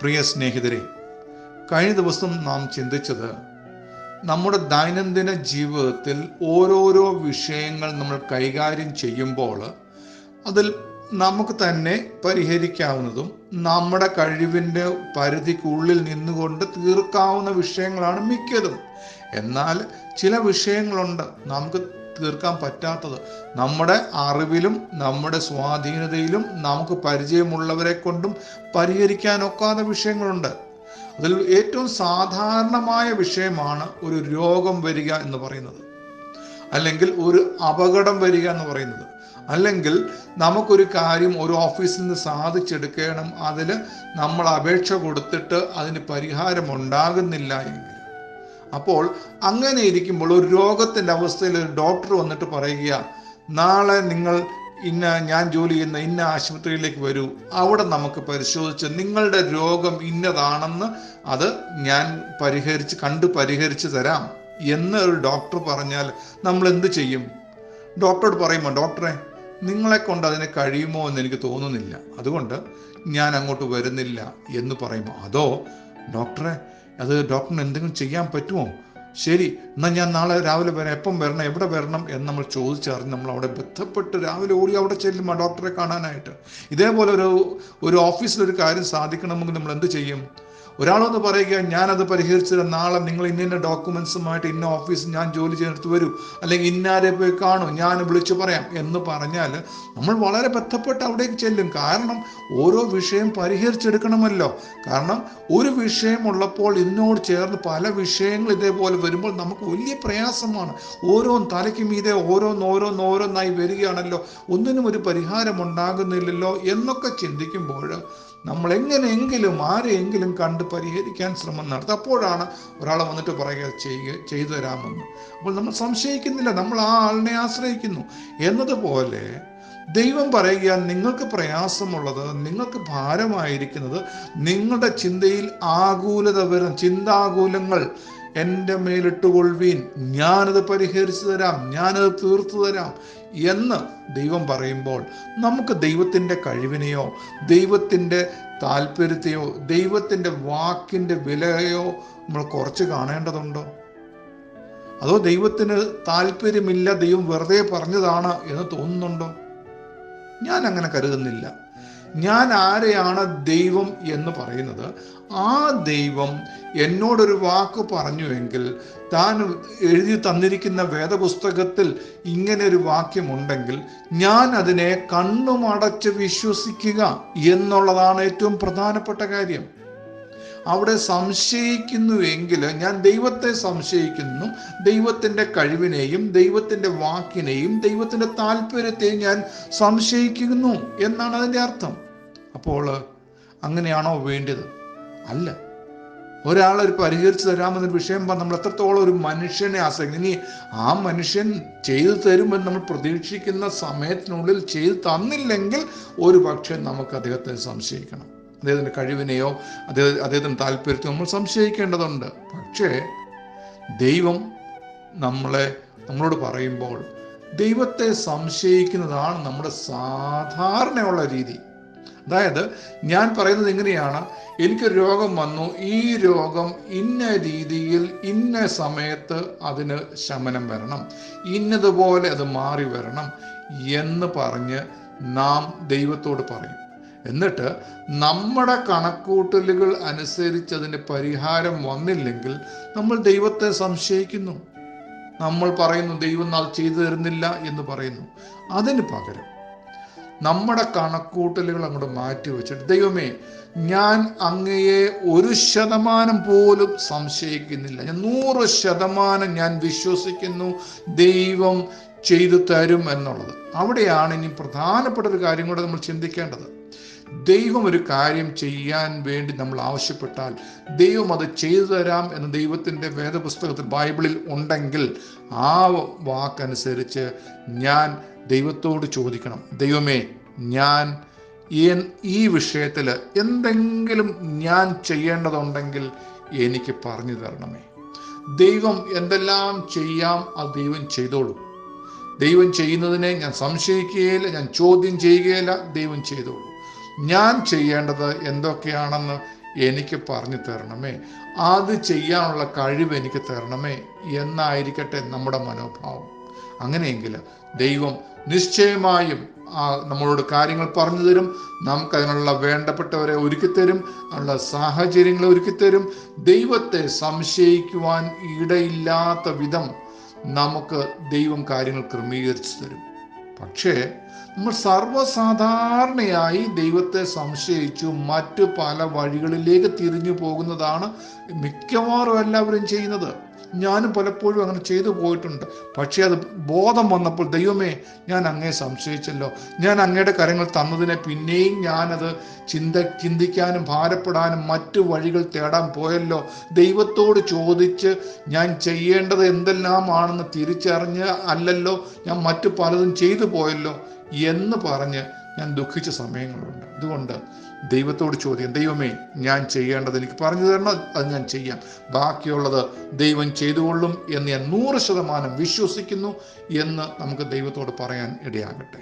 പ്രിയ സ്നേഹിതരെ, കഴിഞ്ഞ ദിവസം നാം ചിന്തിച്ചത് നമ്മുടെ ദൈനംദിന ജീവിതത്തിൽ ഓരോരോ വിഷയങ്ങൾ നമ്മൾ കൈകാര്യം ചെയ്യുമ്പോൾ അതിൽ നമുക്ക് തന്നെ പരിഹരിക്കാവുന്നതും നമ്മുടെ കഴിവിൻ്റെ പരിധിക്കുള്ളിൽ നിന്നുകൊണ്ട് തീർക്കാവുന്ന വിഷയങ്ങളാണ് മിക്കതും. എന്നാൽ ചില വിഷയങ്ങളുണ്ട് നമുക്ക് തീർക്കാൻ പറ്റാത്തത്. നമ്മുടെ അറിവിലും നമ്മുടെ സ്വാധീനതയിലും നമുക്ക് പരിചയമുള്ളവരെ കൊണ്ടും പരിഹരിക്കാനൊക്കാത്ത വിഷയങ്ങളുണ്ട്. അതിൽ ഏറ്റവും സാധാരണമായ വിഷയമാണ് ഒരു രോഗം വരിക എന്ന് പറയുന്നത്, അല്ലെങ്കിൽ ഒരു അപകടം വരിക എന്ന് പറയുന്നത്, അല്ലെങ്കിൽ നമുക്കൊരു കാര്യം ഒരു ഓഫീസിൽ നിന്ന് സാധിച്ചെടുക്കണം, അതിൽ നമ്മൾ അപേക്ഷ കൊടുത്തിട്ട് അതിന് പരിഹാരം ഉണ്ടാകുന്നില്ല എങ്കിൽ. അപ്പോൾ അങ്ങനെ ഇരിക്കുമ്പോൾ ഒരു രോഗത്തിൻ്റെ അവസ്ഥയിൽ ഒരു ഡോക്ടർ വന്നിട്ട് പറയുക, നാളെ നിങ്ങൾ ഞാൻ ജോലി ചെയ്യുന്ന ഇന്ന ആശുപത്രിയിലേക്ക് വരൂ, അവിടെ നമുക്ക് പരിശോധിച്ച് നിങ്ങളുടെ രോഗം ഇന്നതാണെന്ന് അത് ഞാൻ പരിഹരിച്ച് തരാം എന്ന് ഒരു ഡോക്ടർ പറഞ്ഞാൽ നമ്മൾ എന്ത് ചെയ്യും? ഡോക്ടറോട് പറയുമോ, ഡോക്ടറെ നിങ്ങളെ കൊണ്ട് അതിന് കഴിയുമോ എന്ന് എനിക്ക് തോന്നുന്നില്ല, അതുകൊണ്ട് ഞാൻ അങ്ങോട്ട് വരുന്നില്ല എന്ന് പറയുമോ? അതോ ഡോക്ടറെ ഡോക്ടറിന് എന്തെങ്കിലും ചെയ്യാൻ പറ്റുമോ? ശരി, എന്നാൽ ഞാൻ നാളെ രാവിലെ വരാം, എപ്പം വരണം, എവിടെ വരണം എന്ന് നമ്മൾ ചോദിച്ചറിഞ്ഞ് നമ്മൾ അവിടെ ബന്ധപ്പെട്ട് രാവിലെ ഓടി അവിടെ ചെല്ലും ആ ഡോക്ടറെ കാണാനായിട്ട്. ഇതേപോലെ ഒരു ഓഫീസിലൊരു കാര്യം സാധിക്കണമെങ്കിൽ നമ്മൾ എന്ത് ചെയ്യും? ഒരാളൊന്ന് പറയുക, ഞാനത് പരിഹരിച്ചത്, നാളെ നിങ്ങൾ ഇന്ന ഡോക്യുമെന്റ്സുമായിട്ട് ഇന്ന ഓഫീസിൽ ഞാൻ ജോലി ചെയ്തെടുത്ത് വരൂ, അല്ലെങ്കിൽ ഇന്നാരെ പോയി കാണും, ഞാൻ വിളിച്ചു പറയാം എന്ന് പറഞ്ഞാൽ നമ്മൾ വളരെ ബന്ധപ്പെട്ട് അവിടേക്ക് ചെല്ലും. കാരണം ഓരോ വിഷയം പരിഹരിച്ചെടുക്കണമല്ലോ. കാരണം ഒരു വിഷയം ഉള്ളപ്പോൾ ഇതിനോട് ചേർന്ന് പല വിഷയങ്ങൾ ഇതേപോലെ വരുമ്പോൾ നമുക്ക് വലിയ പ്രയാസമാണ്. ഓരോന്ന് തലയ്ക്ക് മീതെ ഓരോന്നായി വരികയാണല്ലോ, ഒന്നിനും ഒരു പരിഹാരം ഉണ്ടാകുന്നില്ലല്ലോ എന്നൊക്കെ ചിന്തിക്കുമ്പോൾ നമ്മൾ എങ്ങനെയെങ്കിലും ആരെയെങ്കിലും കണ്ട് പരിഹരിക്കാൻ ശ്രമം നടത്തും. അപ്പോഴാണ് ഒരാളെ വന്നിട്ട് പറയുക ചെയ്തു തരാമെന്ന്. അപ്പോൾ നമ്മൾ സംശയിക്കുന്നില്ല, നമ്മൾ ആ ആളിനെ ആശ്രയിക്കുന്നു. എന്നതുപോലെ ദൈവം പറയുക, നിങ്ങൾക്ക് പ്രയാസമുള്ളത്, നിങ്ങൾക്ക് ഭാരമായിരിക്കുന്നത്, നിങ്ങളുടെ ചിന്തയിൽ ആകുലത വരുന്ന ചിന്താകുലങ്ങൾ എൻ്റെ മേലിട്ടുകൊള്ളുവീൻ, ഞാനത് പരിഹരിച്ചു തരാം, ഞാനത് തീർത്തു തരാം എന്ന് ദൈവം പറയുമ്പോൾ നമുക്ക് ദൈവത്തിൻ്റെ കഴിവിനെയോ ദൈവത്തിൻ്റെ താല്പര്യത്തെയോ ദൈവത്തിൻ്റെ വാക്കിൻ്റെ വിലയോ നമ്മൾ കുറച്ച് കാണേണ്ടതുണ്ടോ? അതോ ദൈവത്തിന് താല്പര്യമില്ല, ദൈവം വെറുതെ പറഞ്ഞതാണ് എന്ന് തോന്നുന്നുണ്ടോ? ഞാൻ അങ്ങനെ കരുതുന്നില്ല. ഞാൻ ആരെയാണ് ദൈവം എന്ന് പറയുന്നത്? ആ ദൈവം എന്നോടൊരു വാക്ക് പറഞ്ഞുവെങ്കിൽ, താൻ എഴുതി തന്നിരിക്കുന്ന വേദപുസ്തകത്തിൽ ഇങ്ങനെ ഒരു വാക്യമുണ്ടെങ്കിൽ ഞാൻ അതിനെ കണ്ണുമടച്ച് വിശ്വസിക്കുക എന്നുള്ളതാണ് ഏറ്റവും പ്രധാനപ്പെട്ട കാര്യം. അവിടെ സംശയിക്കുന്നുവെങ്കിൽ ഞാൻ ദൈവത്തെ സംശയിക്കുന്നു, ദൈവത്തിൻ്റെ കഴിവിനെയും ദൈവത്തിൻ്റെ വാക്കിനെയും ദൈവത്തിൻ്റെ താല്പര്യത്തെയും ഞാൻ സംശയിക്കുന്നു എന്നാണ് അതിൻ്റെ അർത്ഥം. അപ്പോൾ അങ്ങനെയാണോ വേണ്ടത്? അല്ല. ഒരാളൊരു പരിഹരിച്ച് തരാമെന്നൊരു വിഷയം പറഞ്ഞ് നമ്മൾ എത്രത്തോളം ഒരു മനുഷ്യനെ ആശ്രയിക്കും. ഇനി ആ മനുഷ്യൻ ചെയ്തു തരുമെന്ന് നമ്മൾ പ്രതീക്ഷിക്കുന്ന സമയത്തിനുള്ളിൽ ചെയ്തു തന്നില്ലെങ്കിൽ ഒരു പക്ഷേ നമുക്ക് അദ്ദേഹത്തെ സംശയിക്കണം. അദ്ദേഹത്തിൻ്റെ കഴിവിനെയോ അദ്ദേഹത്തിൻ്റെ താല്പര്യത്തെയോ നമ്മൾ സംശയിക്കേണ്ടതുണ്ട്. പക്ഷേ ദൈവം നമ്മളോട് പറയുമ്പോൾ ദൈവത്തെ സംശയിക്കുന്നതാണ് നമ്മുടെ സാധാരണയുള്ള രീതി. അതായത് ഞാൻ പറയുന്നത് എങ്ങനെയാണ്, എനിക്കൊരു രോഗം വന്നു, ഈ രോഗം ഇന്ന രീതിയിൽ ഇന്ന സമയത്ത് അതിന് ശമനം വരണം, ഇന്നതുപോലെ അത് മാറി വരണം എന്ന് പറഞ്ഞ് നാം ദൈവത്തോട് പറയും. എന്നിട്ട് നമ്മുടെ കണക്കൂട്ടലുകൾ അനുസരിച്ച് അതിന് പരിഹാരം വന്നില്ലെങ്കിൽ നമ്മൾ ദൈവത്തെ സംശയിക്കുന്നു. നമ്മൾ പറയുന്നു ദൈവം അത് ചെയ്തു തരുന്നില്ല എന്ന് പറയുന്നു. അതിന് പകരം നമ്മുടെ കണക്കൂട്ടലുകൾ അങ്ങോട്ട് മാറ്റി വെച്ചിട്ട്, ദൈവമേ, ഞാൻ അങ്ങയെ 1% പോലും സംശയിക്കുന്നില്ല, ഞാൻ 100% ഞാൻ വിശ്വസിക്കുന്നു ദൈവം ചെയ്തു തരും എന്നുള്ളത്. അവിടെയാണ് ഇനി പ്രധാനപ്പെട്ട ഒരു കാര്യം കൂടെ നമ്മൾ ചിന്തിക്കേണ്ടത്. ദൈവം ഒരു കാര്യം ചെയ്യാൻ വേണ്ടി നമ്മൾ ആവശ്യപ്പെട്ടാൽ ദൈവം അത് ചെയ്തു തരാം എന്ന് ദൈവത്തിൻ്റെ വേദപുസ്തകത്തിൽ ബൈബിളിൽ ഉണ്ടെങ്കിൽ ആ വാക്കനുസരിച്ച് ഞാൻ ദൈവത്തോട് ചോദിക്കണം, ദൈവമേ, ഞാൻ ഈ വിഷയത്തിൽ എന്തെങ്കിലും ഞാൻ ചെയ്യേണ്ടതുണ്ടെങ്കിൽ എനിക്ക് പറഞ്ഞു തരണമേ. ദൈവം എന്തെല്ലാം ചെയ്യാം അത് ദൈവം ചെയ്തോളൂ. ദൈവം ചെയ്യുന്നതിനെ ഞാൻ സംശയിക്കുകയില്ല, ഞാൻ ചോദ്യം ചെയ്യുകയില്ല, ദൈവം ചെയ്തോളൂ. ഞാൻ ചെയ്യേണ്ടത് എന്തൊക്കെയാണെന്ന് എനിക്ക് പറഞ്ഞു തരണമേ, അത് ചെയ്യാനുള്ള കഴിവ് എനിക്ക് തരണമേ എന്നായിരിക്കട്ടെ നമ്മുടെ മനോഭാവം. അങ്ങനെയെങ്കിൽ ദൈവം നിശ്ചയമായും നമ്മളോട് കാര്യങ്ങൾ പറഞ്ഞു തരും. നമുക്കതിനുള്ള വേണ്ടപ്പെട്ടവരെ ഒരുക്കിത്തരും, അതിനുള്ള സാഹചര്യങ്ങളെ ഒരുക്കിത്തരും. ദൈവത്തെ സംശയിക്കുവാൻ ഇടയില്ലാത്ത വിധം നമുക്ക് ദൈവം കാര്യങ്ങൾ ക്രമീകരിച്ചു തരും. പക്ഷേ നമ്മൾ സർവ്വസാധാരണയായി ദൈവത്തെ സംശയിച്ചു മറ്റു പല വഴികളിലേക്ക് തിരിഞ്ഞു പോകുന്നതാണ് മിക്കവാറും എല്ലാവരും ചെയ്യുന്നത്. ഞാനും പലപ്പോഴും അങ്ങനെ ചെയ്തു പോയിട്ടുണ്ട്. പക്ഷേ അത് ബോധം വന്നപ്പോൾ, ദൈവമേ, ഞാൻ അങ്ങയെ സംശയിച്ചല്ലോ, ഞാൻ അങ്ങയുടെ കരങ്ങൾ തന്നതിനെ പിന്നെയും ഞാനത് ചിന്തിക്കാനും ഭാരപ്പെടാനും മറ്റു വഴികൾ തേടാൻ പോയല്ലോ, ദൈവത്തോട് ചോദിച്ച് ഞാൻ ചെയ്യേണ്ടത് എന്തെല്ലാമാണെന്ന് തിരിച്ചറിഞ്ഞ് അല്ലല്ലോ ഞാൻ മറ്റു പലതും ചെയ്തു പോയല്ലോ എന്ന് പറഞ്ഞ് ഞാൻ ദുഃഖിച്ച സമയങ്ങളുണ്ട്. അതുകൊണ്ട് ദൈവത്തോട് ചോദിക്കാം, ദൈവമേ, ഞാൻ ചെയ്യേണ്ടത് എനിക്ക് പറഞ്ഞു തരണം, അത് ഞാൻ ചെയ്യാം, ബാക്കിയുള്ളത് ദൈവം ചെയ്തുകൊള്ളും എന്ന് ഞാൻ 100% വിശ്വസിക്കുന്നു എന്ന് നമുക്ക് ദൈവത്തോട് പറയാൻ ഇടയാകട്ടെ.